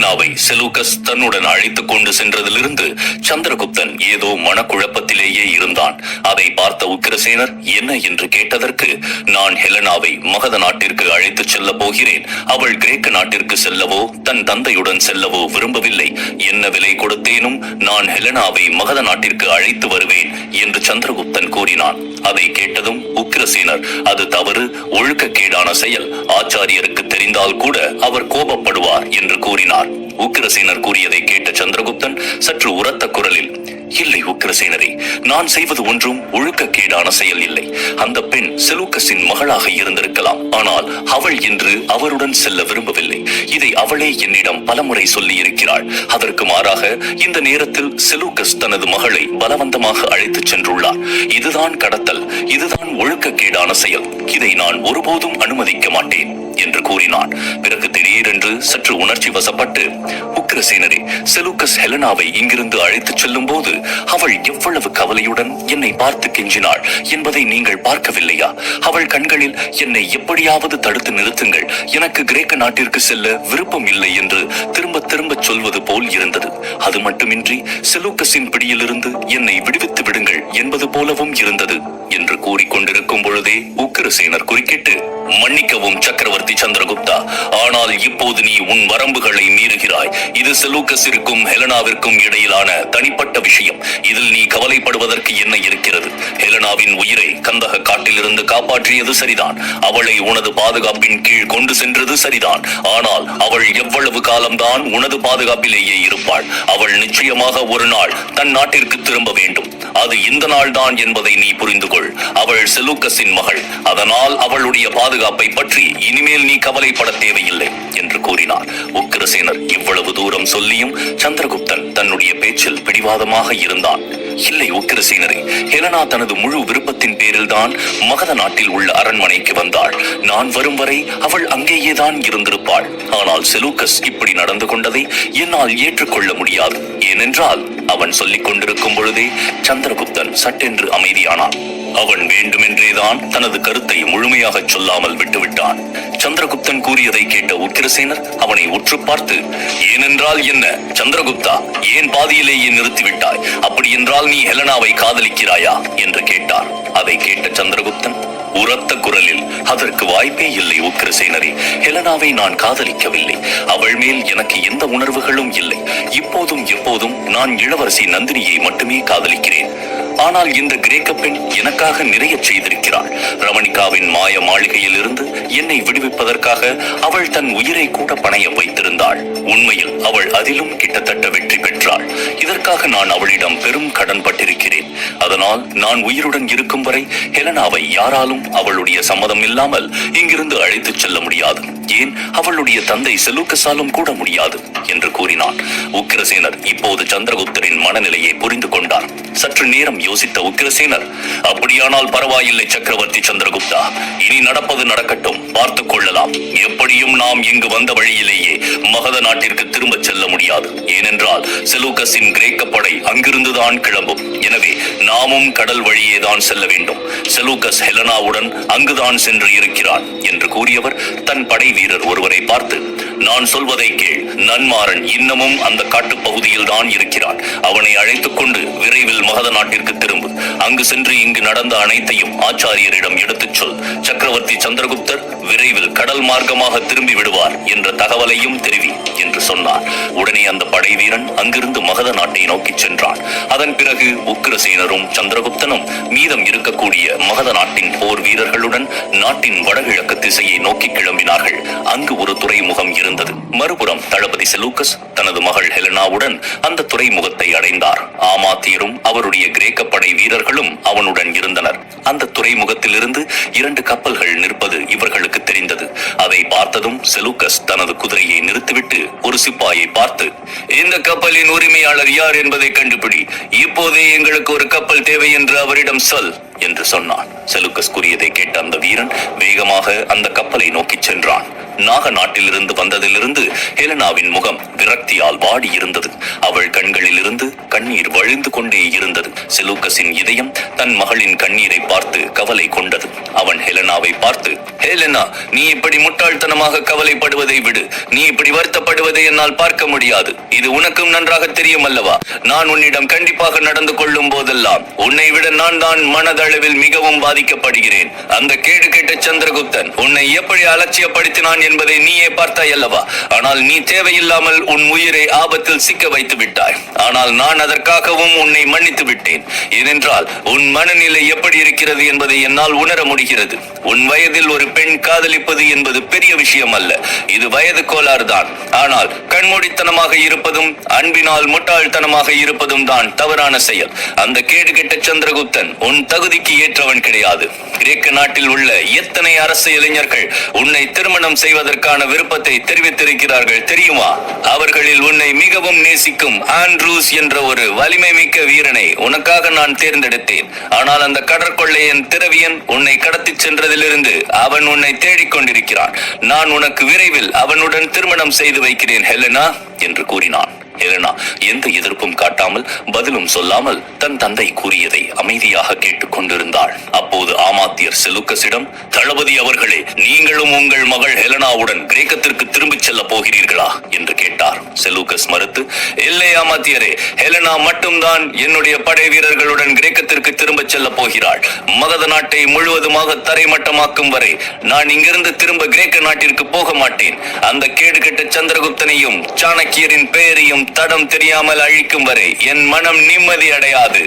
ஹெலனாவை Seleucus தன்னுடன் அழைத்துக் கொண்டு சென்றதிலிருந்து சந்திரகுப்தன் ஏதோ மனக்குழப்பத்திலேயே இருந்தான். அதை பார்த்த உக்கிரசேனர் என்ன என்று கேட்டதற்கு, நான் ஹெலனாவை மகத நாட்டிற்கு அழைத்துச் செல்ல போகிறேன். அவள் கிரேக்க நாட்டிற்கு செல்லவோ தன் தந்தையுடன் செல்லவோ விரும்பவில்லை. என்ன விலை கொடுத்தேனும் நான் ஹெலனாவை மகத நாட்டிற்கு அழைத்து வருவேன் என்று சந்திரகுப்தன் கூறினான். அதை கேட்டதும் உக்கிரசேனர், அது தவறு, ஒழுக்கக்கேடான செயல், ஆச்சாரியருக்கு தெரிந்தால் கூட அவர் கோபப்படுவார் என்று கூறினார். உக்கிரசேனர் கூறியதை கேட்ட சந்திரகுப்தன் சற்று உரத்த குரலில், இல்லை உக்கிரசேனரே, நான் செய்வது ஒன்றும் ஒழுக்கக்கேடான செயல் இல்லை. அந்த பெண் செலூகஸின் மகளாக இருந்திருக்கலாம். ஆனால் அவள் இன்று அவருடன் செல்ல விரும்பவில்லை. இதை அவளே என்னிடம் பலமுறை சொல்லி இருக்கிறாள். அதற்கு மாறாக இந்த நேரத்தில் செலூகஸ் தனது மகளை பலவந்தமாக அழைத்துச் சென்றுள்ளார். இதுதான் கடத்தல், இதுதான் ஒழுக்கக்கேடான செயல். இதை நான் ஒருபோதும் அனுமதிக்க மாட்டேன் என்று கூறினான். பிறகு திடீரென்று சற்று உணர்ச்சி வசப்பட்டு, உக்கிரசேனரே, செலூகஸ் ஹெலனாவை இங்கிருந்து அழைத்துச் செல்லும் போது அவள் எவ்வளவு கவலையுடன் என்னை பார்த்து கெஞ்சினாள் என்பதை நீங்கள் பார்க்கவில்லையா? அவள் கண்களில் என்னை எப்படியாவது தடுத்து நிறுத்துங்கள், எனக்கு கிரேக்க நாட்டிற்கு செல்ல விருப்பம் இல்லை என்று திரும்ப திரும்ப சொல்வது போல் இருந்தது. அது மட்டுமின்றி செலூகஸின் பிடியிலிருந்து என்னை விடுவித்து விடுங்கள் என்பது போலவும் இருந்தது என்று கூறிக்கொண்டிருக்கும் பொழுதே உக்கிரசேனர் குறுக்கிட்டு, மன்னிக்கவும் சக்கரவர்த்தி சந்திரகுப்தா, ஆனால் இப்போது நீ உன் வரம்புகளை மீறுகிறாய். இது செலூகஸிற்கும் ஹெலனாவிற்கும் இடையிலான தனிப்பட்ட விஷயம். இதில் நீ கவலைப்படுவதற்கு என்ன இருக்கிறது? ஹெலனாவின் உயிரை கந்தக காட்டிலிருந்து காப்பாற்றியது சரிதான். அவளை உனது பாதுகாப்பின் கீழ் கொண்டு சென்றது சரிதான். ஆனால் அவள் எவ்வளவு காலம்தான் உனது பாதுகாப்பிலேயே இருப்பாள்? அவள் நிச்சயமாக ஒரு நாள் தன் நாட்டிற்கு திரும்ப வேண்டும். அது இந்த நாள் தான் என்பதை நீ புரிந்து கொள். அவள் செலூகஸின் மகள். அதனால் அவளுடைய பாதுகாப்பை பற்றி இனிமேல் நீ கவலைப்பட தேவையில்லை என்று கூறினார். உக்கிரசேனர் இவ்வளவு தூரம் சொல்லியும் சந்திரகுப்தன் தன்னுடைய பேச்சில் பிடிவாதமாக இருந்தான். இல்லை உக்கிரசேனரே, ஹெலனா தனது முழு விருப்பத்தின் பேரில் தான் மகத நாட்டில் உள்ள அரண்மனைக்கு வந்தாள். நான் வரும் வரை அவள் அங்கேயேதான் இருந்திருப்பாள். ஆனால் செலூகஸ் இப்படி நடந்து கொண்டதை என்னால் ஏற்றுக்கொள்ள முடியாது. ஏனென்றால் அவன் சொல்லிக் கொண்டிருக்கும் பொழுதே சந்திரகுப்தன் சட்டென்று அமைதியானான். அவன் வேண்டுமென்றேதான் தனது கருத்தை முழுமையாக சொல்லாமல் விட்டுவிட்டான். சந்திரகுப்தன் கூறியதை கேட்ட உக்கிரசேனர் அவனை உற்று பார்த்து, ஏனென்றால் என்ன சந்திரகுப்தா, ஏன் பாதியிலேயே நிறுத்திவிட்டாய்? அப்படி என்றால் நீ ஹெலனாவை காதலிக்கிறாயா என்று கேட்டார். அதை கேட்ட சந்திரகுப்தன் உரத்த குரலில், அதற்கு வாய்ப்பே இல்லை உக்கிரசேனரே. ஹெலனாவை நான் காதலிக்கவில்லை. அவள் மேல் எனக்கு எந்த உணர்வுகளும் இல்லை. இப்போதும் எப்போதும் நான் இளவரசி நந்தினியை மட்டுமே காதலிக்கிறேன். ஆனால் இந்த கிரேக்க பெண் எனக்காக நிறைய செய்திருக்கிறாள். ரமணிகாவின் மாய மாளிகையில் இருந்து என்னை விடுவிப்பதற்காக அவள் தன் உயிரை கூட பணயம் வைத்திருந்தாள். உண்மையில் அவள் அதிலும் கிட்டத்தட்ட வெற்றி பெற்றாள். இதற்காக நான் அவளிடம் பெரும் கடன் பட்டிருக்கிறேன். அதனால் நான் உயிருடன் இருக்கும் வரை ஹெலனாவை யாராலும் அவளுடைய சம்மதம் இல்லாமல் இங்கிருந்து அழைத்துச் செல்ல முடியாது. ஏன் அவளுடைய தந்தை செலூகஸாலும் கூட முடியாது என்று கூறினான். உக்கிரசேனர் இப்போது சந்திரகுப்தரின் மனநிலையை புரிந்து கொண்டார். சற்று நேரம் யோசித்த உக்கிரசேனர், அப்படியானால் பரவாயில்லை சக்கரவர்த்தி சந்திரகுப்தா, இனி நடப்பது நடக்கட்டும், பார்த்துக் கொள்ளலாம். எப்படியும் நாம் இங்கு வந்த வழியிலேயே மகத நாட்டிற்கு திரும்ப செல்ல முடியாது. ஏனென்றால் செலூகஸின் கிரேக்க படை அங்கிருந்துதான் கிளம்பும். எனவே நாமும் கடல் வழியேதான் செல்ல வேண்டும். செலூகஸ் ஹெலனாவுடன் அங்குதான் சென்று இருக்கிறான் என்று கூறியவர் தன் படை வீரர் ஒருவரை பார்த்து, நான் சொல்வதை கேள். நன்மாறன் இன்னமும் அந்த காட்டுப் பகுதியில் தான் இருக்கிறான். அவனை அழைத்துக் கொண்டு விரைவில் மகத நாட்டிற்கு திரும்பு. அங்கு சென்று இங்கு நடந்த அனைத்தையும் ஆச்சாரியரிடம் எடுத்துச் சொல். சக்கரவர்த்தி சந்திரகுப்தர் விரைவில் கடல் மார்க்கமாக திரும்பி விடுவார் என்ற தகவலையும் தெரிவி என்று சொன்னார். உடனே அந்த படை வீரன் அங்கிருந்து மகத நாட்டை நோக்கி சென்றான். அதன் பிறகு உக்கிரசேனரும் சந்திரகுப்தனும் மீதம் இருக்கக்கூடிய மகத நாட்டின் போர் வீரர்களுடன் நாட்டின் வடகிழக்கு திசையை நோக்கி கிளம்பினார்கள். அங்கு ஒரு துறைமுகம் இருந்தது. மறுபுறம் தளபதி செலூகஸ் தனது மகள் ஹெலனாவுடன் அந்த துறைமுகத்தை அடைந்தார். ஆமாத்தியரும் அவருடைய கிரேக்க படை வீரர்களும் அவனுடன் இருந்தனர். அந்த துறைமுகத்திலிருந்து 2 கப்பல்கள் நிற்பது இவர்களுக்கு தெரிந்தது. அதை பார்த்ததும் செலூகஸ் தனது குதிரையை நிறுத்திவிட்டு ஒரு சிப்பாயை பார்த்து, இந்த கப்பலின் உரிமையாளர் யார் என்பதை கண்டுபிடி. இப்போதே எங்களுக்கு ஒரு கப்பல் தேவை என்று அவரிடம் சொல் என்று சொன்னான். செலூகஸ் கூறியதை கேட்ட அந்த வீரன் வேகமாக அந்த கப்பலை நோக்கி சென்றான். நாக நாட்டிலிருந்து வந்ததிலிருந்து ஹெலனாவின் முகம் விரக்தியால் வாடி இருந்தது. அவள் கண்களில் இருந்து கண்ணீர் வழிந்து கொண்டே இருந்தது. செலூக்கஸின் இதயம் தன் மகளின் கண்ணீரை பார்த்து கவலை கொண்டது. அவன் ஹெலனாவை பார்த்து, ஹெலனா, நீ இப்படி முட்டாள்தனமாக கவலைப்படுவதை விடு. நீ இப்படி வருத்தப்படுவதை என்னால் பார்க்க முடியாது. இது உனக்கும் நன்றாக தெரியும் அல்லவா? நான் உன்னிடம் கண்டிப்பாக நடந்து கொள்ளும் போதெல்லாம் உன்னை விட நான் தான் மனதளவில் மிகவும் பாதிக்கப்படுகிறேன். அந்த கேடு கெட்ட சந்திரகுப்தன் உன்னை எப்படி அலட்சியப்படுத்தினான் என்பதை நீயே பார்த்தாய் அல்லவா? ஆனால் நீ தேவையில்லாமல் உன் உயிரை ஆபத்தில் சிக்க வைத்து விட்டாய். ஆனால் நான் அதற்காகவும் உன்னை மன்னித்து விட்டேன். ஏனென்றால் உன் மனநிலை எப்படி இருக்கிறது என்பதை என்னால் உணர முடிகிறது. உன் வயதில் ஒரு பெண் காதலிப்பது என்பது பெரிய விஷயம் அல்ல. இது வயது கோளாறு தான். ஆனால் கண்மூடித்தனமாக இருப்பதும் அன்பினால் முட்டாள்தனமாக இருப்பதும் தான் தவறான செயல். அந்த கேடுகெட்ட சந்திரகுப்தன் உன் தகுதிக்கு ஏற்றவன் கிடையாது. கிரேக்க நாட்டில் உள்ள எத்தனை அரசு இளைஞர்கள் உன்னை திருமணம் செய்வதற்கான விருப்பத்தை தெரிவித்திருக்கிறார்கள் தெரியுமா? அவர்களில் உன்னை மிகவும் நேசிக்கும் ஆண்ட்ரூஸ் என்ற ஒரு வலிமை மிக்க வீரனை உனக்காக நான் தேர்ந்தெடுத்தேன். ஆனால் அந்த கடற்கொள்ளையன் திரவியன் உன்னை கடத்தி சென்றதிலிருந்து அவன் உன்னை தேடிக்கொண்டிருக்கிறான். நான் உனக்கு விரைவில் அவனுடன் திருமணம் செய்து வைக்கிறேன் ஹெலனா என்று கூறினான். ஹெலனா எந்த எதிர்ப்பும் காட்டாமல் பதிலும் சொல்லாமல் தன் தந்தை கூறியதை அமைதியாக கேட்டுக் கொண்டிருந்தாள். அப்போது ஆமாத்தியர் செலூக்கஸிடம், தளபதி அவர்களே, நீங்களும் உங்கள் மகள் ஹெலனாவுடன் கிரேக்கத்திற்கு திரும்பிச் செல்ல போகிறீர்களா என்று கேட்டார். செலூக்கஸ் மறுத்து, இல்லை ஆமாத்தியரே, ஹெலனா மட்டும்தான் என்னுடைய படை வீரர்களுடன் கிரேக்கத்திற்கு திரும்ப செல்ல போகிறாள். மகத நாட்டை முழுவதுமாக தரைமட்டமாக்கும் வரை நான் இங்கிருந்து திரும்ப கிரேக்க நாட்டிற்கு போக மாட்டேன். அந்த கேடுகெட்ட சந்திரகுப்தனையும் சாணக்கியரின் பெயரையும் தடம் தெரியாமல் அழிக்கும் வரை என் மனம் நிம்மதி அடையாது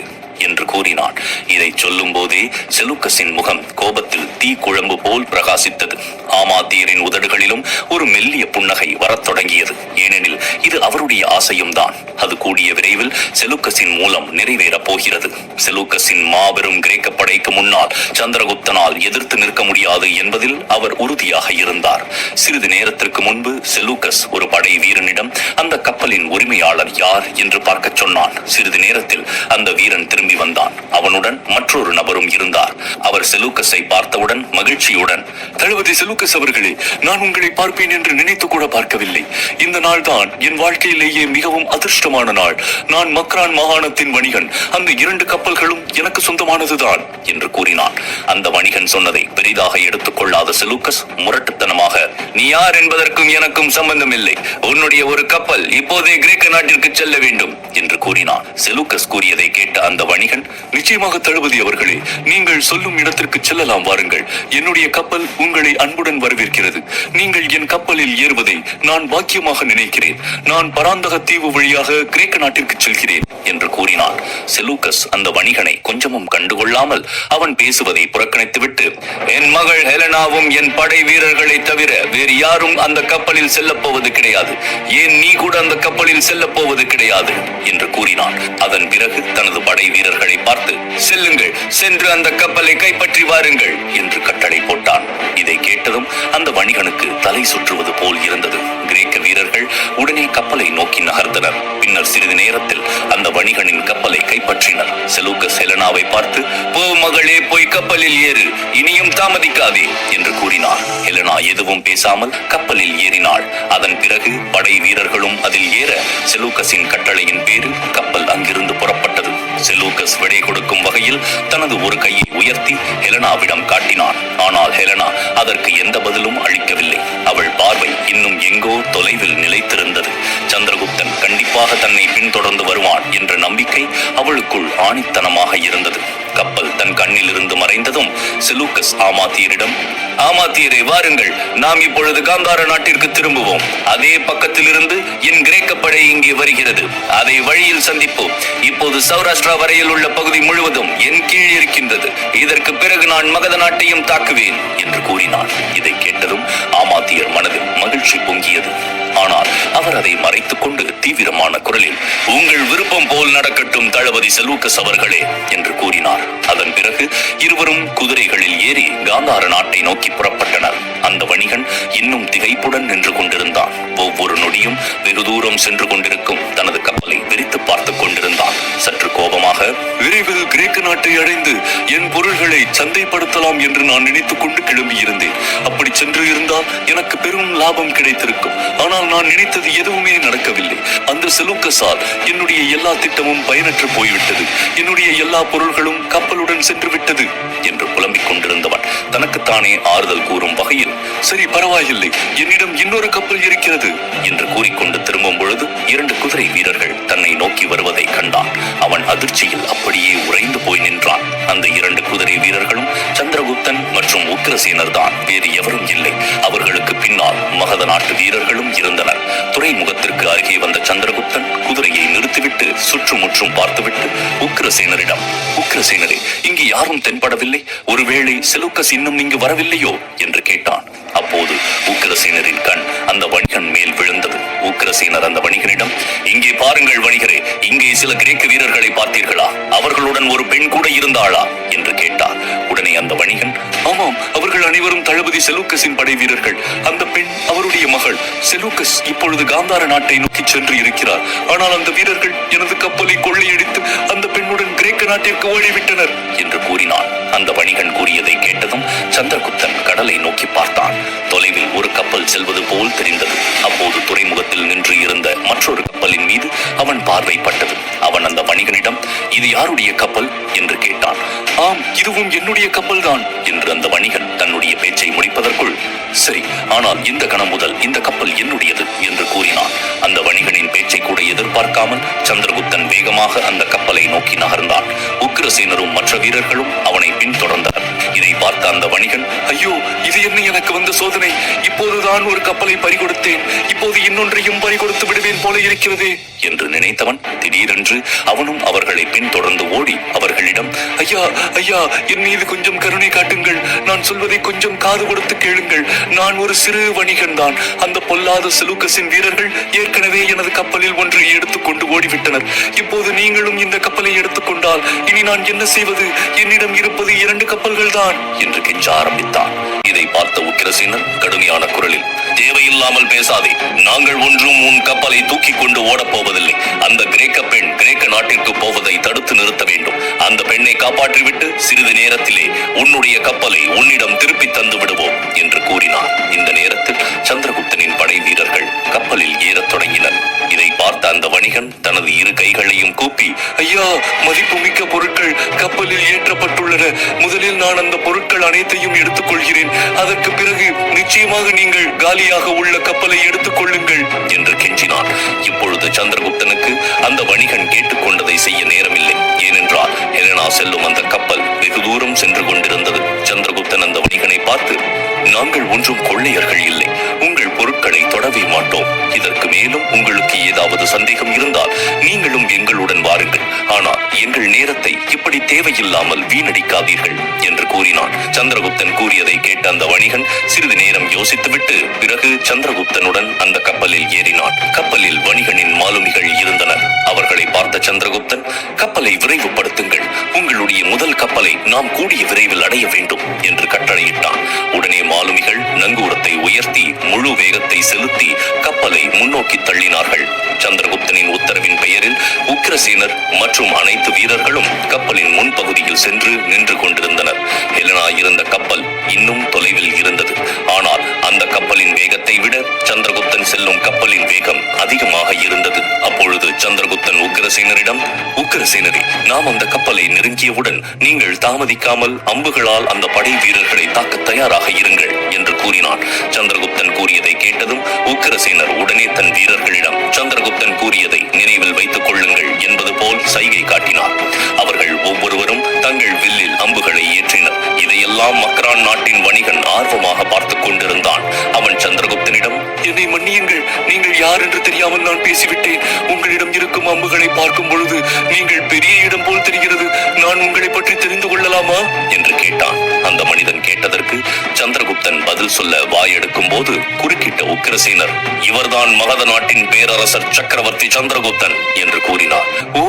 என்று கூறினான். இதை சொல்லும் போதே செலூக்கஸின் முகம் கோபத்தில் தீ குழம்பு போல் பிரகாசித்தது. ஆமாத்தியரின் உதடுகளிலும் ஒரு மெல்லிய புன்னகை வரத் தொடங்கியது. ஏனெனில் இது அவருடைய ஆசையும் தான். அது கூடிய விரைவில் செலூக்கஸின் மூலம் நிறைவேறப் போகிறது. செலூக்கஸின் மாபெரும் கிரேக்க படைக்கு முன்னால் சந்திரகுப்தனால் எதிர்த்து நிற்க முடியாது என்பதில் அவர் உறுதியாக இருந்தார். சிறிது நேரத்திற்கு முன்பு செலூக்கஸ் ஒரு படை வீரனிடம் அந்த கப்பலின் உரிமையாளர் யார் என்று பார்க்க சொன்னான். சிறிது நேரத்தில் அந்த வீரன் திரும்பி வந்தான். அவனுடன் மற்றொரு நபரும் இருந்தார். அவர் செலூக்கஸை பார்த்தவுடன் மகிழ்ச்சியுடன், தளபதி செலூக்கஸ் அவர்களே, நான் உங்களை பார்ப்பேன் என்று நினைத்து கூட பார்க்கவில்லை. இந்த நாள் தான் என் வாழ்க்கையிலேயே மிகவும் அதிர்ஷ்டமான நாள். நான் மக்ரான் மாகாணத்தின் வணிகன். அந்த 2 கப்பல்களும் எனக்கு சொந்தமானதுதான் என்று கூறினான். அந்த வணிகன் சொன்னதை பெரிதாக எடுத்துக் கொள்ளாத செலூக்கஸ் முரட்டுத்தனமாக, நீ யார் என்பதற்கும் எனக்கும் சம்பந்தம் இல்லை. உன்னுடைய ஒரு கப்பல் இப்போதே கிரேக்க நாட்டிற்கு செல்ல வேண்டும் என்று கூறினான். செலூக்கஸ் கூறியதை கேட்ட அந்த வணிகன், நிச்சயமாக தளபதி அவர்களே, நீங்கள் சொல்லும் இடத்திற்கு செல்லலாம், வாருங்கள். என்னுடைய கப்பல் உங்களை அன்புடன் வரவேற்கிறது. நீங்கள் என் கப்பலில் ஏறுவதை நான் பாக்கியமாக நினைக்கிறேன். நான் பராந்தக தீவு வழியாக கிரேக்க நாட்டிற்கு செல்கிறேன் என்று கூறினான். செலூக்கஸ் அந்த வணிகனை கொஞ்சமும் கண்டுகொள்ளாமல் அவன் பேசுவதை புறக்கணித்துவிட்டு, என் மகள் ஹெலனாவும் என் படை வீரர்களை தவிர வேறு யாரும் அந்த கப்பலில் செல்லப் போவது கிடையாது. ஏன் நீ கூட அந்த கப்பலில் செல்லப் போவது கிடையாது என்று கூறினான். அதன் பிறகு தனது படை வீரர்களை பார்த்து, செல்லுங்கள், சென்று அந்த கப்பலை கைப்பற்றி வாருங்கள் என்று கட்டளை போட்டான். இதை கேட்டதும் அந்த வணிகனுக்கு தலை சுற்றுவது போல் இருந்தது. கிரேக்க வீரர்கள் உடனே கப்பலை நோக்கி நகர்ந்தனர். பின்னர் சிறிது நேரத்தில் அந்த வணிகனின் கப்பலை கைப்பற்றினர். செலூக்கஸ் ஹெலனாவை பார்த்து, போ மகளே, போய் கப்பலில் ஏறு, இனியும் தாமதிக்காதே என்று கூறினார். ஹெலனா எதுவும் பேசாமல் கப்பலில் ஏறினாள். அதன் பிறகு படை வீரர்களும் அதில் ஏற செலூக்கஸின் கட்டளையின் பேரில் கப்பல் அங்கிருந்து புறப்பட்டது. செலூக்கஸ் விடை கொடுக்கும் வகையில் தனது ஒரு கையை உயர்த்தி ஹெலனாவிடம் காட்டினான். ஆனால் ஹெலனா அதற்கு எந்த பதிலும் அளிக்கவில்லை. அவள் பார்வை இன்னும் எங்கோ தொலைவில் நிலைத்திருந்தது. சந்திரகுப்தன் கண்டிப்பாக தன்னை பின்தொடர்ந்து வருவான் என்ற நம்பிக்கை அவளுக்குள் ஆணித்தனமாக இருந்தது. கப்பல் தன் கண்ணில் இருந்து மறைந்ததும் செலூக்கஸ் ஆமாத்தியரிடம், ஆமாத்தியரே, வாருங்கள், நாம் இப்பொழுது காந்தார நாட்டிற்கு திரும்புவோம். அதே பக்கத்தில் இருந்து என் கிரேக்க படை இங்கே வருகிறது. அதை வழியில் சந்திப்போம். இப்போது சௌராஷ்டிரா வரையில் உள்ள பகுதி முழுவதும் என் கீழ் இருக்கின்றது. இதற்கு பிறகு நான் மகத நாட்டையும் தாக்குவேன் என்று கூறினான். இதை கேட்டதும் ஆமாத்தியர் மனதில் மகிழ்ச்சி பொங்கியது. ஆனால் அவர் அதை மறைத்துக் கொண்டு தீவிரமான குரலில், உங்கள் விருப்பம் போல் நடக்கட்டும் தளபதி செலூக்கஸ் அவர்களே என்று கூறினார். அதன் பிறகு இருவரும் குதிரைகளில் ஏறி காந்தார நாட்டை நோக்கி புறப்பட்டனர். அந்த வணிகன் இன்னும் திகைப்புடன் நின்று கொண்டிருந்தான். ஒவ்வொரு நொடியும் வெகு தூரம் சென்று கொண்டிருக்கும் தனது கப்பலை விரித்து பார்த்துக் கொண்டிருந்தான். சற்று கோபமாக, விரைவில் கிரேக்க நாட்டை அடைந்து என் பொருள்களை சந்தைப்படுத்தலாம் என்று நான் நினைத்துக் கொண்டு கிளம்பியிருந்தேன். அப்படி சென்று இருந்தால் எனக்கு பெரும் லாபம் கிடைத்திருக்கும். ஆனால் நான் நினைத்தது எதுவுமே நடக்கவில்லை. அந்த செலூக்கஸால் என்னுடைய எல்லா திட்டமும் பயனற்று போய்விட்டது. என்னுடைய எல்லா பொருள்களும் கப்பலுடன் சென்று விட்டது என்று புலம்பிக் கொண்டிருந்தவன் தனக்குத்தானே ஆறுதல் கூறும் வகையில், சரி பரவாயில்லை, என்னிடம் இன்னொரு கப்பல் இருக்கிறது என்று கூறிக்கொண்டு திரும்பும் பொழுது 2 குதிரை வீரர்கள் தன்னை நோக்கி வருவதை கண்டான். அவன் அதிர்ச்சியில் அப்படியே உறைந்து போய் நின்றான். அந்த 2 குதிரை வீரர்களும் சந்திரகுப்தன் மற்றும் உக்கிரசேனர் தான், வேறு எவரும் இல்லை. அவர்களுக்கு பின்னால் மகத நாட்டு வீரர்களும் இருந்தனர். துறைமுகத்திற்கு அருகே வந்த சந்திரகுப்தன் குதிரையை நிறுத்திவிட்டு சுற்றுமுற்றும் பார்த்துவிட்டு உக்கிரசேனரிடம், உக்கிரசேனரே, இங்கு யாரும் தென்படவில்லை, ஒருவேளை செலூக்கஸ் இன்னும் இங்கு வரவில்லையோ என்று கேட்டான். அப்போது உக்கிரசேனரின் கண் அந்த வணிகன் மேல் விழுந்தது. உக்கிரசேனர் அந்த வணிகனிடம், இங்கே பாருங்கள் வணிகரே, இங்கே சில கிரேக்க வீரர்களை பார்த்தீர்களா? அவர்களுடன் ஒரு பெண் கூட இருந்தாளா என்று கேட்டார். உடனே அந்த வணிகன், ஆமாம், அவர்கள் அனைவரும் தளபதி செலூக்கஸின் படை வீரர்கள். அந்த பெண் அவருடைய மகள். செலூக்கஸ் இப்பொழுது காந்தார நாட்டை நோக்கி சென்று இருக்கிறார். ஆனால் அந்த வீரர்கள் எனது கப்பலை கொள்ளையடித்து அந்த பெண்ணுடன் கிரேக்க நாட்டிற்கு ஓடிவிட்டனர் என்று கூறினான். அந்த வணிகன் கூறியதை கேட்டதும் சந்திரகுப்தன் கடலை நோக்கி பார்த்தான். தொலைவில் ஒரு கப்பல் செல்வது போல் தெரிந்தது. அப்போது துறைமுகத்தில் நின்று இருந்த மற்றொரு கப்பலின் மீது அவன் பார்வைப்பட்டது. அவன் அந்த வணிகனிடம், இது யாருடைய கப்பல் என்று கேட்டான். ஆம், இதுவும் என்னுடைய கப்பல் தான் என்று அந்த வணிகன் தன்னுடைய பேச்சை முடிப்பதற்குள், சரி, ஆனால் இந்த கணம் முதல் இந்த கப்பல் என்னுடையது என்று கூறினான். அந்த வணிகனின் பேச்சை கூட எதிர்பார்க்காமல் சந்திரகுப்தன் வேகமாக அந்த கப்பலை நோக்கி நகர்ந்தான். உக்கிரசேனரும் மற்ற வீரர்களும் அவனை பின்தொடர்ந்தனர். இதை பார்த்த அந்த வணிகன், ஐயோ, இது என்ன எனக்கு வந்த சோதனை! இப்போதுதான் ஒரு கப்பலை பறிகொடுத்தேன், இப்போது இன்னொன்றையும் பறிகொடுத்து விடுவேன் போல இருக்கிறதே என்று நினைத்தவன் திடீரென்று அவனும் அவர்களை பின்தொடர்ந்து ஓடி அவர்களிடம், ஐயா, ஐயா, என் மீது கொஞ்சம் கருணை காட்டுங்கள், நான் சொல்வதை கொஞ்சம் காது கொடுத்து கேளுங்கள். நான் ஒரு சிறு வணிகன் தான். அந்த பொல்லாத செலூக்கஸின் வீரர்கள் ஏற்கனவே எனது கப்பலில் ஒன்றை எடுத்துக்கொண்டு ஓடிவிட்டனர். இப்போது நீங்களும் இந்த கப்பலை எடுத்துக்கொண்டால் இனி நான் என்ன செய்வது? என்னிடம் இருப்பது 2 கப்பல்கள் தான் என்று கெஞ்ச ஆரம்பித்தான். இதை பார்த்த உக்கிரசேனர் கடுமையான குரலில், தேவையில்லாமல் பேசாதே. நாங்கள் ஒன்றும் உன் கப்பலை தூக்கி கொண்டு ஓடப்போவதில்லை. அந்த கிரேக்க பெண் கிரேக்க நாட்டிற்கு போவதை தடுத்து நிறுத்த வேண்டும். அந்த பெண்ணை காப்பாற்றிவிட்டு சிறிது நேரத்திலே உன்னுடைய கப்பலை உன்னிடம் திருப்பி தந்து விடுவோம் என்று கூறினார். இந்த நேரத்தில் சந்திரகுப்தனின் படை வீரர்கள் கப்பலில் ஏறத் தொடங்கினர். இதை பார்த்த அந்த வணிகன் தனது 2 கைகளையும் கூப்பி, ஐயா, மதிப்புமிக்க பொருட்கள் கப்பலில் ஏற்றப்பட்டுள்ளன. முதலில் நான் அந்த பொருட்கள் அனைத்தையும் எடுத்துக் கொள்கிறேன். அதற்கு பிறகு நிச்சயமாக நீங்கள் காலியாக உள்ள கப்பலை எடுத்துக் கொள்ளுங்கள் என்று கெஞ்சினான். இப்பொழுது சந்திரகுப்தனுக்கு அந்த வணிகன் கேட்டுக்கொண்டதை செய்ய நேரமில்லை. ஏனென்றால் ஹெலனா செல்லும் அந்த கப்பல் வெகு தூரம் சென்று கொண்டிருந்தது. சந்திரகுப்தன் அந்த வணிகனை பார்த்து, நாங்கள் ஒன்றும் கொள்ளையர்கள் இல்லை, உங்கள் பொருட்களை தொடவே மாட்டோம். இதற்கு மேலும் உங்களுக்கு ஏதாவது சந்தேகம் இருந்தால் நீங்களும் எங்களுடன் வாருங்கள். ஆனால் எங்கள் நேரத்தை இப்படி தேவையில்லாமல் வீணடிக்காதீர்கள் என்று கூறினான். சந்திரகுப்தன் கூறியதை கேட்ட அந்த வணிகன் சிறிது நேரம் யோசித்துவிட்டு பிறகு சந்திரகுப்தனுடன் அந்த கப்பலில் ஏறினான். கப்பலில் வணிகனின் மாலுமிகள் இருந்தனர். அவர்களை பார்த்த சந்திரகுப்தன், கப்பலை விரைவுபடுத்துங்கள், உங்களுடைய முதல் கப்பலை நாம் கூடிய விரைவில் அடைய வேண்டும் என்று கட்டளையிட்டான். உடனே மாலுமிகள் நங்கூரத்தை உயர்த்தி முழு வேகத்தை செலுத்தி கப்பலை முன்னோக்கி தள்ளினார்கள். சந்திரகுப்தனின் உத்தரவின் பெயரில் உக்கிரசேனர் மற்றும் அனைத்து வீரர்களும் கப்பலின் முன்பகுதியில் சென்று நின்று கொண்டிருந்தனர். ஹெலனா இருந்த கப்பல் இன்னும் தொலைவில் இருந்தது. ஆனால் அந்த கப்பலின் வேகத்தை விட சந்திரகுப்தன் செல்லும் கப்பலின் வேகம் அதிகமாக இருந்தது. அப்பொழுது சந்திரகுப்தன் உக்கிரசேனரிடம், உக்கிரசேனரே, நாம் அந்த கப்பலை நெருங்கியவுடன் நீங்கள் தாமதிக்காமல் அம்புகளால் அந்த படை வீரர்களை தாக்க தயாராக இருங்கள் என்று கூறினான். சந்திரகுப்தன் கூறியதை கேட்டதும் உக்கிரசேனர் உடனே தன் வீரர்களிடம் சந்திரகுப்தன் கூறியதை நினைவில் வைத்துக் கொள்ளுங்கள் என்பது போல் சைகை காட்டினார். அவர்கள் ஒவ்வொருவரும் தங்கள் வில்லில் அம்புகளை ஏற்றினர். இதையெல்லாம் மக்ரான் நாட்டின் வணிகன் ஆர்வமாக பார்த்துக் கொண்டிருந்தான். அவன் சந்திரகுப்தனிடம், என்னை மன்னியுங்கள், நீங்கள் யார் என்று தெரியாமல் நான் பேசிவிட்டேன். உங்களிடம் இருக்கும் அம்புகளை பார்க்கும் பொழுது நீங்கள் பெரிய இடம் போல் தெரிகிறது. நான் உங்களை பற்றி தெரிந்து கொள்ளலாமா என்று கேட்டான். அந்த மனிதன் கேட்டதற்கு சந்திரகுப்தன் பதில் சொல்ல வாயெடுக்கும் போது குறுக்கிட்ட உக்கிரசேனர், இவர்தான் மகத நாட்டின் பேரரசர் சக்கரவர்த்தி சந்திரகுப்தன் என்று கூறினார். ஓ,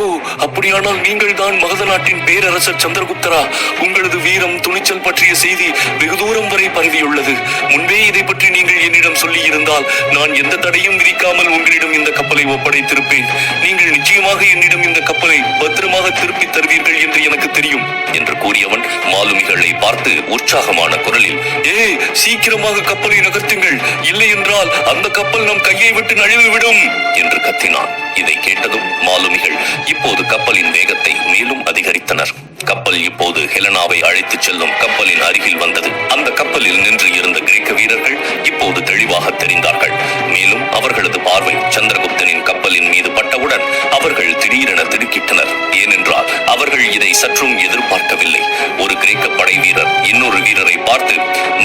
அப்படியானால் நீங்கள் தான் மகத நாட்டின் பேரரசர் சந்திரகுப்தரா? உங்களது வீரம் துணிச்சல் பற்றிய செய்தி வெகு தூரம் வரை பரவியுள்ளது. முன்பே இதை பற்றி நீங்கள் என்னிடம் சொல்லி இருந்தால் நான் எந்த தடையும் விதிக்காமல் உங்களிடம் இந்த கப்பலை ஒப்படைத்திருப்பேன். நீங்கள் நிச்சயமாக என்னிடம் இந்த கப்பலை பத்திரமாக திருப்பி தருவீர்கள் என்று எனக்கு தெரியும் என்று கூறியவன் மாலுமிகளை பார்த்து உற்சாகமான குரலில், ஏய், சீக்கிரமாக கப்பலை நகர்த்துங்கள், இல்லை என்றால் அந்த கப்பல் நம் கையை விட்டு நழுவிவிடும் என்று கத்தினான். இதை கேட்டதும் மாலுமிகள் இப்போது கப்பலின் வேகத்தை மேலும் அதிகரித்தனர். கப்பல் இப்போது ஹெலனாவை அழைத்துச் செல்லும் கப்பலின் அருகில் வந்தது. அந்த கப்பலில் நின்று இருந்த கிரேக்க வீரர்கள் இப்போது தெளிவாக தெரிந்தார்கள். மேலும் அவர்களது பார்வை சந்திரகுப்தனின் கப்பலின் மீது பட்டவுடன் அவர்கள் திடீரென திடுக்கிட்டனர். ஏனென்றால் அவர்கள் இதை சற்றும் எதிர்பார்க்கவில்லை. ஒரு கிரேக்க படை வீரர் இன்னொரு வீரரை பார்த்து,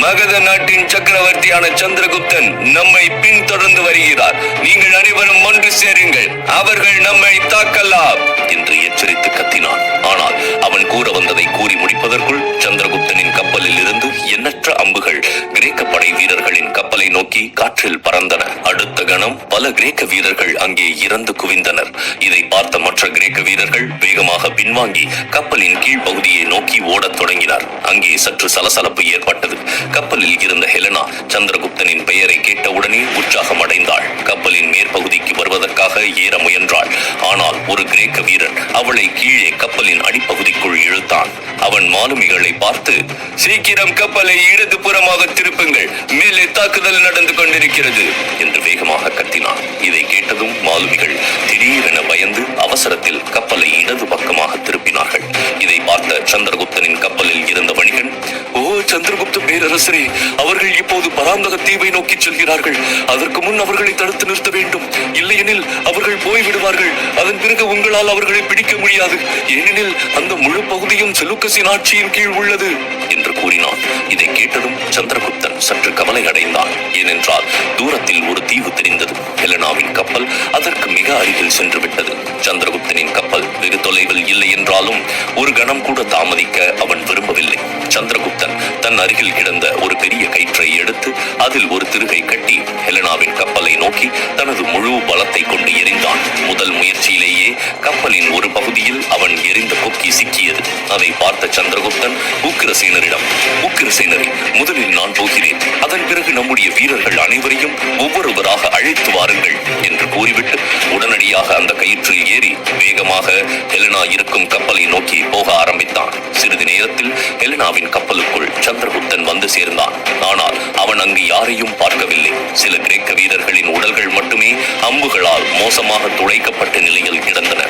மகத நாட்டின் சக்கரவர்த்தியான சந்திரகுப்தன் நம்மை பின்தொடர்ந்து வருகிறார், நீங்கள் அனைவரும் ஒன்று சேருங்கள், அவர்கள் நம்மை தாக்கலாம் என்று எச்சரித்து கத்தினான். ஆனால் அவன் கூற வந்ததை கூறி முடிப்பதற்குள் சந்திரகுப்தனின் கப்பலில் இருந்து எண்ணற்ற அம்புகள் கிரேக்க படை வீரர்களின் கப்பலை நோக்கி காற்றில் பறந்தன. அடுத்த கணம் பல கிரேக்க வீரர்கள் அங்கே இறந்து குவிந்தனர். இதை பார்த்த மற்ற கிரேக்க வீரர்கள் வேகமாக பின்வாங்கி கப்பலின் கீழ்ப்பகுதியை நோக்கி ஓடத் தொடங்கினார். அங்கே சற்று சலசலப்பு ஏற்பட்டது. கப்பலில் இருந்த ஹெலனா சந்திரகுப்தனின் பெயரை கேட்டவுடனே உற்சாகம் அடைந்தாள். கப்பலின் மேற்பகுதிக்கு வருவதற்காக ஏற முயன்றாள். ஆனால் ஒரு கிரேக்க வீரன் அவளை கீழே கப்பலின் அடிப்பகுதிக்குள் இழுத்தான். அவன் மாலுமிகளை பார்த்து, சீக்கிரம் கப்பலை இடது புறமாக திருப்புங்கள், மேலே தாக்குதல் நடந்து கொண்டிருக்கிறது என்று வேகமாக கத்தினான். இதை கேட்டதும் மாலுமிகள் திடீரென பயந்து அவசரத்தில் கப்பலை இடது பக்கமாக திருப்பினார்கள். இதை பார்த்த சந்திரகுப்தனின் கப்பலில் இருந்த வணிகன், ஓ சந்திரகுப்த பேரரசரே, அவர்கள் இப்போது பராந்தக தீவை நோக்கி செல்கிறார்கள். அதற்கு முன் அவர்களை தடுத்து நிறுத்த வேண்டும், இல்லையெனில் அவர்கள் போய்விடுவார்கள். அதன் பிறகு உங்களால் அவர்களை பிடிக்க முடியாது, ஏனெனில் அந்த முழு பகுதியும் செலுக்கசின் ஆட்சியின் கீழ் உள்ளது என்று கூறினான். இதை கேட்டதும் சந்திரகுப்தன் சற்று கவலை அடைந்தான். ஏனென்றால் தூரத்தில் ஒரு தீவு தெரிந்தது. ஹெலனாவின் கப்பல் அதற்கு மிக அருகில் சென்று விட்டது. சந்திரகுப்தனின் கப்பல் வெகு தொலைவில் இல்லை என்றாலும் ஒரு கணம் கூட தாமதிக்க அவன் விரும்பவில்லை. சந்திரகுப்தன் தன் அருகில் கிடந்த ஒரு பெரிய கயிற்றை எடுத்து அதில் ஒரு திருகை கட்டி ஹெலனாவின் கப்பலை நோக்கி தனது முழு பலத்தை கொண்டு எறிந்தான். முதல் முயற்சியிலேயே கப்பலின் ஒரு பகுதியில் அவன் எறிந்த கொக்கி சிக்கியது. அதை பார்த்த சந்திரகுப்தன் உக்கிரசேனரிடம், உக்கிரசேனரே, முதலில் நான் போகிறேன், அதன் பிறகு நம்முடைய வீரர்கள் அனைவரையும் ஒவ்வொருவராக அழைத்து வாருங்கள் என்று கூறிவிட்டு உடனடியாக அந்த கயிற்றில் ஏறி வேகமாக ஹெலனா இருக்கும் கப்பலை நோக்கி போக ஆரம்பித்தான். சிறிது நேரத்தில் ஹெலனாவின் கப்பலுக்குள் சந்திரகுப்தன் வந்து சேர்ந்தான். ஆனால் அவன் அங்கு யாரையும் பார்க்கவில்லை. சில கிரேக்க வீரர்களின் உடல்கள் மட்டுமே அம்புகளால் மோசமாக துளைக்கப்பட்ட நிலையில் கிடந்தன.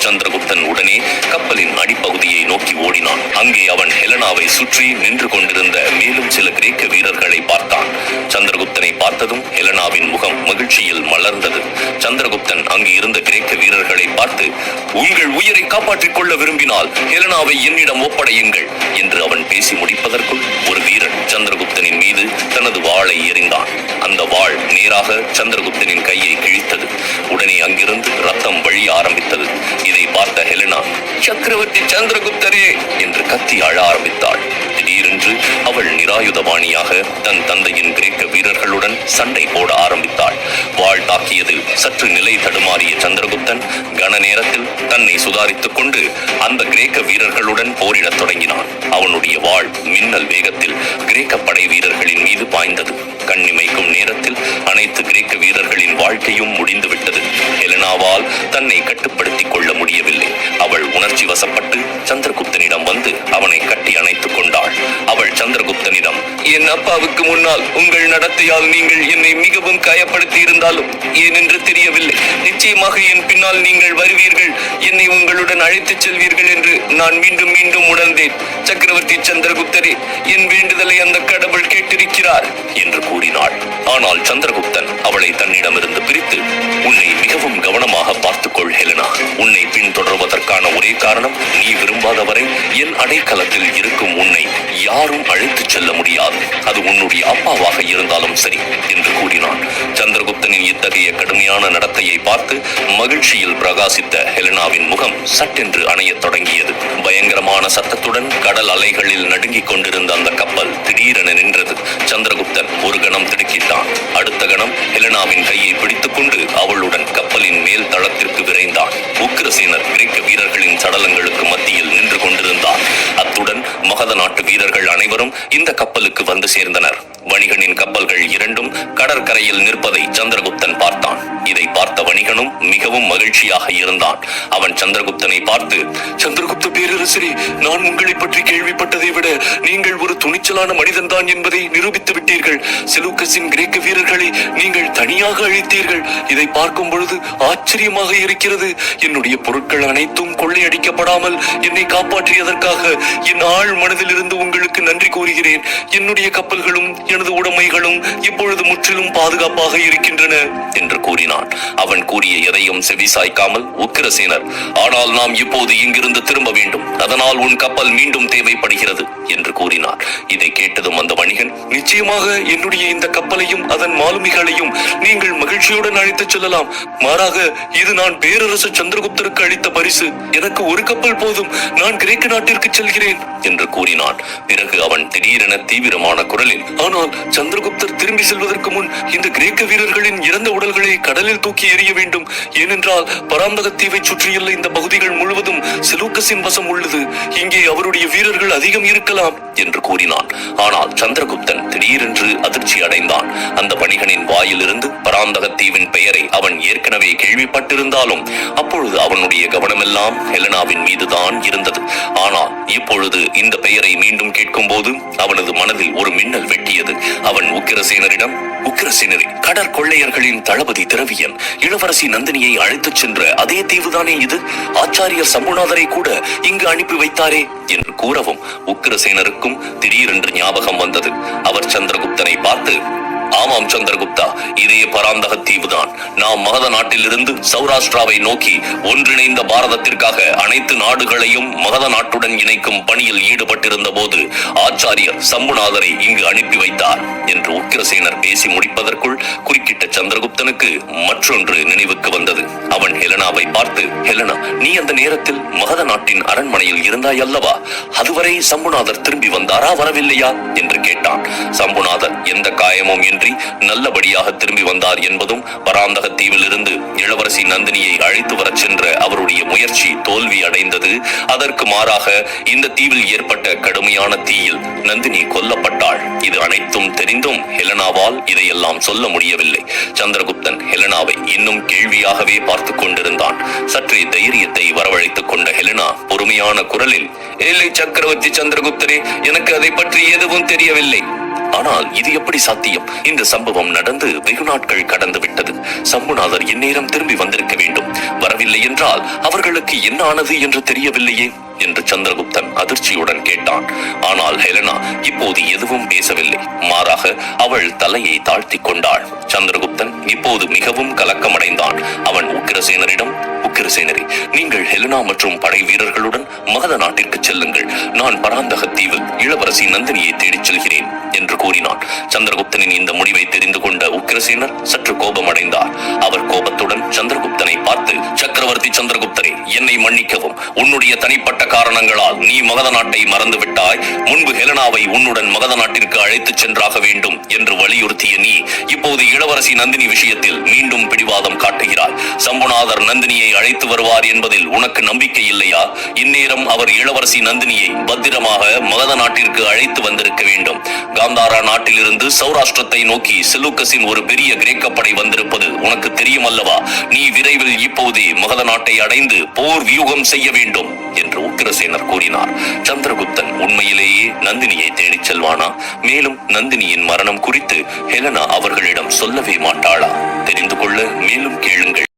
சந்திரகுப்தன் உடனே கப்பலின் அடிப்பகுதியை நோக்கி ஓடினான். அங்கே அவன் ஹெலனாவை சுற்றி நின்று கொண்டிருந்த மேலும் சில கிரேக்க வீரர்களை பார்த்தான். சந்திரகுப்தனை பார்த்ததும் ஹெலனாவின் முகம் மகிழ்ச்சியில் மலர்ந்தது. சந்திரகுப்தன் அங்கு இருந்த கிரேக்க வீரர்களை பார்த்து, உங்கள் உயிரை காப்பாற்றிக் கொள்ள விரும்பினால் ஹெலனாவை என்னிடம் ஒப்படையுங்கள் என்று அவன் பேசி முடிப்பதற்குள் ஒரு வீரன் சந்திரகுப்தனின் மீது தனது வாளை எறிந்தான். அந்த வாள் நேராக சந்திரகுப்தனின் கையை கிழித்தது. உடனே அங்கிருந்து ரத்தம் வழிய ஆரம்பித்தது. இதை பார்த்த ஹெலனா, சக்கரவர்த்தி சந்திரகுப்தரே என்று கத்தி அழ ஆரம்பித்தாள். திடீரென்று அவள் நிராயுதபாணியாக தன் தந்தையின் கிரேக்க வீரர்களுடன் சண்டை போட ஆரம்பித்தாள். வாள் தாக்கியதில் சற்று நிலை தடுமாறிய சந்திரகுப்தன் கன நேரத்தில் தன்னை சுதாரித்துக் கொண்டு அந்த கிரேக்க வீரர்களுடன் போரிடத் தொடங்கினான். அவனுடைய வாள் மின்னல் வேகத்தில் கிரேக்க படை வீரர்களின் மீது பாய்ந்தது. கண்ணிமைக்கும் நேரத்தில் அனைத்து கிரேக்க வீரர்களின் வாழ்க்கையும் முடிந்துவிட்டது. ஹெலனாவால் தன்னை கட்டுப்படுத்திக் கொள்ள முடியவில்லை. அவள் உணர்ச்சி வசப்பட்டு சந்திரகுப்தனிடம் வந்து அவனை கட்டி அணைத்துக் கொண்டாள். அவள் சந்திரகுப்தனிடம், என் அப்பாவுக்கு முன்னால் உங்கள் நடத்தையால் நீங்கள் என்னை மிகவும் காயப்படுத்தி இருந்தாலும் ஏனென்று தெரியவில்லை. நிச்சயமாக என் பின்னால் நீங்கள் வருவீர்கள், என்னை உங்களுடன் அழைத்துச் செல்வீர்கள் என்று நான் மீண்டும் மீண்டும் உணர்ந்தேன். சக்கரவர்த்தி சந்திரகுப்தரே, என் வேண்டுதலை அந்த கடவுள் கேட்டிருக்கிறார் என்று கூறினாள். ஆனால் சந்திரகுப்தன் அவளை தன்னிடமிருந்து பிரித்து, உன்னை மிகவும் கவனமாக பார்த்துக்கொள் ஹெலனா. உன்னை பின்தொடர்வதற்கான ஒரே காரணம், நீ விரும்பாதவரை என் அடைக்கலத்தில் இருக்கும் உன்னை யாரும் அழைத்துச் செல்ல முடியாது, அது உன்னுடைய அப்பாவாக இருந்தாலும் சரி என்று கூறினான். சந்திரகுப்தனின் இத்தகைய கடுமையான நடத்தையை பார்த்து மகிழ்ச்சியில் பிரகாசித்த ஹெலனாவின் முகம் சட்டென்று அணையத் தொடங்கியது. பயங்கரமான சத்தத்துடன் கடல் அலைகளில் நடுங்கிக் கொண்டிருந்த அந்த கப்பல் திடீரென நின்றது. சந்திரகுப்தன் ஒரு கணம் திடுக்கிட்டான். அடுத்த கணம் ஹெலனாவின் கையை பிடித்துக் கொண்டு அவளுடன் கப்பலின் மேல் தளத்திற்கு விரைந்தான். உக்கிரசேனர் கிரேக்க வீரர்களின் சடலங்களுக்கு மத்தியில் நின்று கொண்டிருந்தார். அத்துடன் மகத நாட்டு வீரர்கள் அனைவரும் இந்த கப்பலுக்கு வந்து சேர்ந்தனர். வணிகனின் கப்பல்கள் இரண்டும் கடற்கரையில் நிற்பதை சந்திரகுப்தன் பார்த்தான். இதை பார்த்த வணிகனும் மிகவும் மகிழ்ச்சியாக இருந்தான். அவன் சந்திரகுப்தனை பார்த்து, சந்திரகுப்த பேரரசரே, நான் உங்களை பற்றி கேள்விப்பட்டதை விட நீங்கள் ஒரு துணிச்சலான மனிதன் தான் என்பதை நிரூபித்து விட்டீர்கள். செலூக்கஸின் கிரேக்க வீரர்களை நீங்கள் தனியாக அழித்தீர்கள். இதை பார்க்கும் பொழுது ஆச்சரியமாக இருக்கிறது. என்னுடைய பொருட்கள் அனைத்தும் கொள்ளையடிக்கப்படாமல் என்னை காப்பாற்றியதற்காக என் ஆழ் மனதில் இருந்து உங்களுக்கு நன்றி கூறுகிறேன். என்னுடைய கப்பல்களும் எனது உடைமைகளும் இப்பொழுது முற்றிலும் பாதுகாப்பாக இருக்கின்றன என்று கூறினான். அவன் கூறிய எதையும் செவிசாய்க்காமல் உக்கிரசேனர், ஆனால் நாம் இப்போது இங்கிருந்து திரும்ப வேண்டும், அதனால் உன் கப்பல் மீண்டும் தேவைப்படுகிறது என்று கூறினார். இதை கேட்டதும் அந்த வணிகன், நிச்சயமாக என்னுடைய இந்த கப்பலையும் அதன் மாலுமிகளையும் நீங்கள் மகிழ்ச்சியுடன் அழைத்துச் செல்லலாம். மாறாக இது நான் பேரரசு சந்திரகுப்தருக்கு அளித்த பரிசு. எனக்கு ஒரு கப்பல் போதும், நான் கிரேக்க நாட்டிற்கு செல்கிறேன் என்று கூறினான். பிறகு அவன் திடீரென தீவிரமான குரலில், ஆனால் சந்திரகுப்தர் திரும்பி செல்வதற்கு முன் இந்த கிரேக்க வீரர்களின் இறந்த உடல்களை கடலில் தூக்கி எறிய வேண்டும். ஏனென்றால் பராந்தக தீவை சுற்றியுள்ள இந்த பகுதிகள் முழுவதும் செலூக்கஸின் வசம் உள்ளது. இங்கே அவருடைய வீரர்கள் அதிகம் இருக்கலாம் என்று கூறினான். ஆனால் சந்திரகுப்தன் திடீரென்று அதிர்ச்சி அடைந்தான். அந்த வணிகனின் வாயிலிருந்து பராந்தக தீவின் பெயரை அவன் ஏற்கனவே கேள்விப்பட்டிருந்தாலும் அப்பொழுது அவனுடைய கவனமெல்லாம் ஹெலனாவின் மீதுதான் இருந்தது. ஆனால் இப்பொழுது இந்த பெயரை மீண்டும் கேட்கும் போது அவனது மனதில் ஒரு மின்னல் வெட்டியது. அவன் உக்கிரசேனரிடம், உக்கிரசேனரே, கடற்கொள்ளையர்களின் தளபதி திரவியன் இளவரசி நந்தினியை அழைத்துச் சென்ற அதே தீவுதானே இது? ஆச்சாரியர் சம்புநாதரை கூட இங்கு அனுப்பி வைத்தாரே என்று கூறவும் உக்கிரசேனருக்கும் திடீரென்று ஞாபகம் வந்தது. அவர் சந்திரகுப்தனை பார்த்து, ஆமாம் சந்திரகுப்தா, இதே பராந்தக தீவுதான். நாம் மகத நாட்டிலிருந்து சௌராஷ்டிராவை நோக்கி ஒன்றிணைந்த பாரதத்திற்காக அனைத்து நாடுகளையும் மகத நாட்டுடன் இணைக்கும் பணியில் ஈடுபட்டிருந்த போது ஆச்சாரியர் சம்புநாதரை இங்கு அனுப்பி வைத்தார் என்று உக்கிரசேனர் பேசி முடிப்பதற்குள் குறுக்கிட்ட சந்திரகுப்தனுக்கு மற்றொன்று நினைவுக்கு வந்தது. அவன் ஹெலனாவை பார்த்து, ஹெலனா, நீ அந்த நேரத்தில் மகத நாட்டின் அரண்மனையில் இருந்தாய் அல்லவா? அதுவரை சம்புநாதர் திரும்பி வந்தாரா, வரவில்லையா என்று கேட்டான். சம்புநாதர் எந்த காயமும் நல்லபடியாக திரும்பி வந்தார் என்பதும் பராந்தக தீவிலிருந்து இளவரசி நந்தினியை அழைத்து வரச் சென்ற அவருடைய முயற்சி தோல்வி அடைந்தது. அதற்கு மாறாக இந்த தீவில் ஏற்பட்ட கடுமையான தீயில் நந்தினி கொல்லப்பட்டாள். இது அனைத்தும் தெரிந்தும் ஹெலனாவால் இதையெல்லாம் சொல்ல முடியவில்லை. சந்திரகுப்தன் ஹெலனாவை இன்னும் கேள்வியாகவே பார்த்துக் கொண்டிருந்தான். சற்றே தைரியத்தை வரவழைத்துக் கொண்ட ஹெலனா பொறுமையான குரலில், இல்லை சக்கரவர்த்தி சந்திரகுப்தரே, எனக்கு அதை பற்றி எதுவும் தெரியவில்லை. ஆனால் இது எப்படி சாத்தியம்? இந்த சம்பவம் நடந்து வெகு நாட்கள் கடந்து விட்டது. சம்புநாதர் இந்நேரம் திரும்பி வந்திருக்க வேண்டும். வரவில்லை என்றால் அவர்களுக்கு என்ன ஆனது என்று தெரியவில்லையே என்று சந்திரகுப்தன் அதிர்ச்சியுடன் கேட்டான். ஆனால் ஹெலனா இப்போது எதுவும் பேசவில்லை. மாறாக அவள் தலையை தாழ்த்தி கொண்டாள். சந்திரகுப்தன் இப்போது மிகவும் கலக்கமடைந்தான். அவன் உக்கிரசேனரிடம், உக்கிரசேனரே, நீங்கள் ஹெலனா மற்றும் படை வீரர்களுடன் மகத நாட்டிற்கு செல்லுங்கள். நான் பராந்தக தீவில் இளவரசி நந்தினியை தேடிச் செல்கிறேன் என்று கூறினான். சந்திரகுப்தனின் இந்த முடிவை தெரிந்து கொண்ட உக்கிரசேனர் சற்று கோபமடைந்தார். அவர் கோபத்துடன் சந்திரகுப்தனை பார்த்து, சக்கரவர்த்தி சந்திரகுப்தரே, என்னை மன்னிக்கவும். உன்னுடைய தனிப்பட்ட காரணங்களால் நீ மகத நாட்டை மறந்து விட்டாய். முன்பு ஹெலனாவை உன்னுடன் மகத நாட்டிற்கு அழைத்துச் சென்றாக வேண்டும் என்று வலியுறுத்திய நீ இப்போது இளவரசி நந்தினி விஷயத்தில் மீண்டும் பிடிவாதம் காட்டுகிறாய். சம்புநாதர் நந்தினியை அழைத்து வருவார் என்பதில் உனக்கு நம்பிக்கை இல்லையா? இந்நேரம் அவர் இளவரசி நந்தினியை பத்திரமாக மகத நாட்டிற்கு அழைத்து வந்திருக்க வேண்டும். காந்தாரா நாட்டிலிருந்து சௌராஷ்டிரத்தை நோக்கி செலூக்கஸின் ஒரு பெரிய கிரேக்க படை வந்திருப்பது உனக்கு தெரியும் அல்லவா? நீ விரைவில் இப்போதே மகத நாட்டை அடைந்து போர் வியூகம் செய்ய வேண்டும் என்று உக்கிரசேனர் கூறினார். சந்திரகுப்தன் உண்மையிலேயே நந்தினியை தேடிச் செல்வானா? மேலும் நந்தினியின் மரணம் குறித்து ஹெலனா அவர்களிடம் சொல்லவே மாட்டாளா? தெரிந்து கொள்ள மேலும் கேளுங்கள்.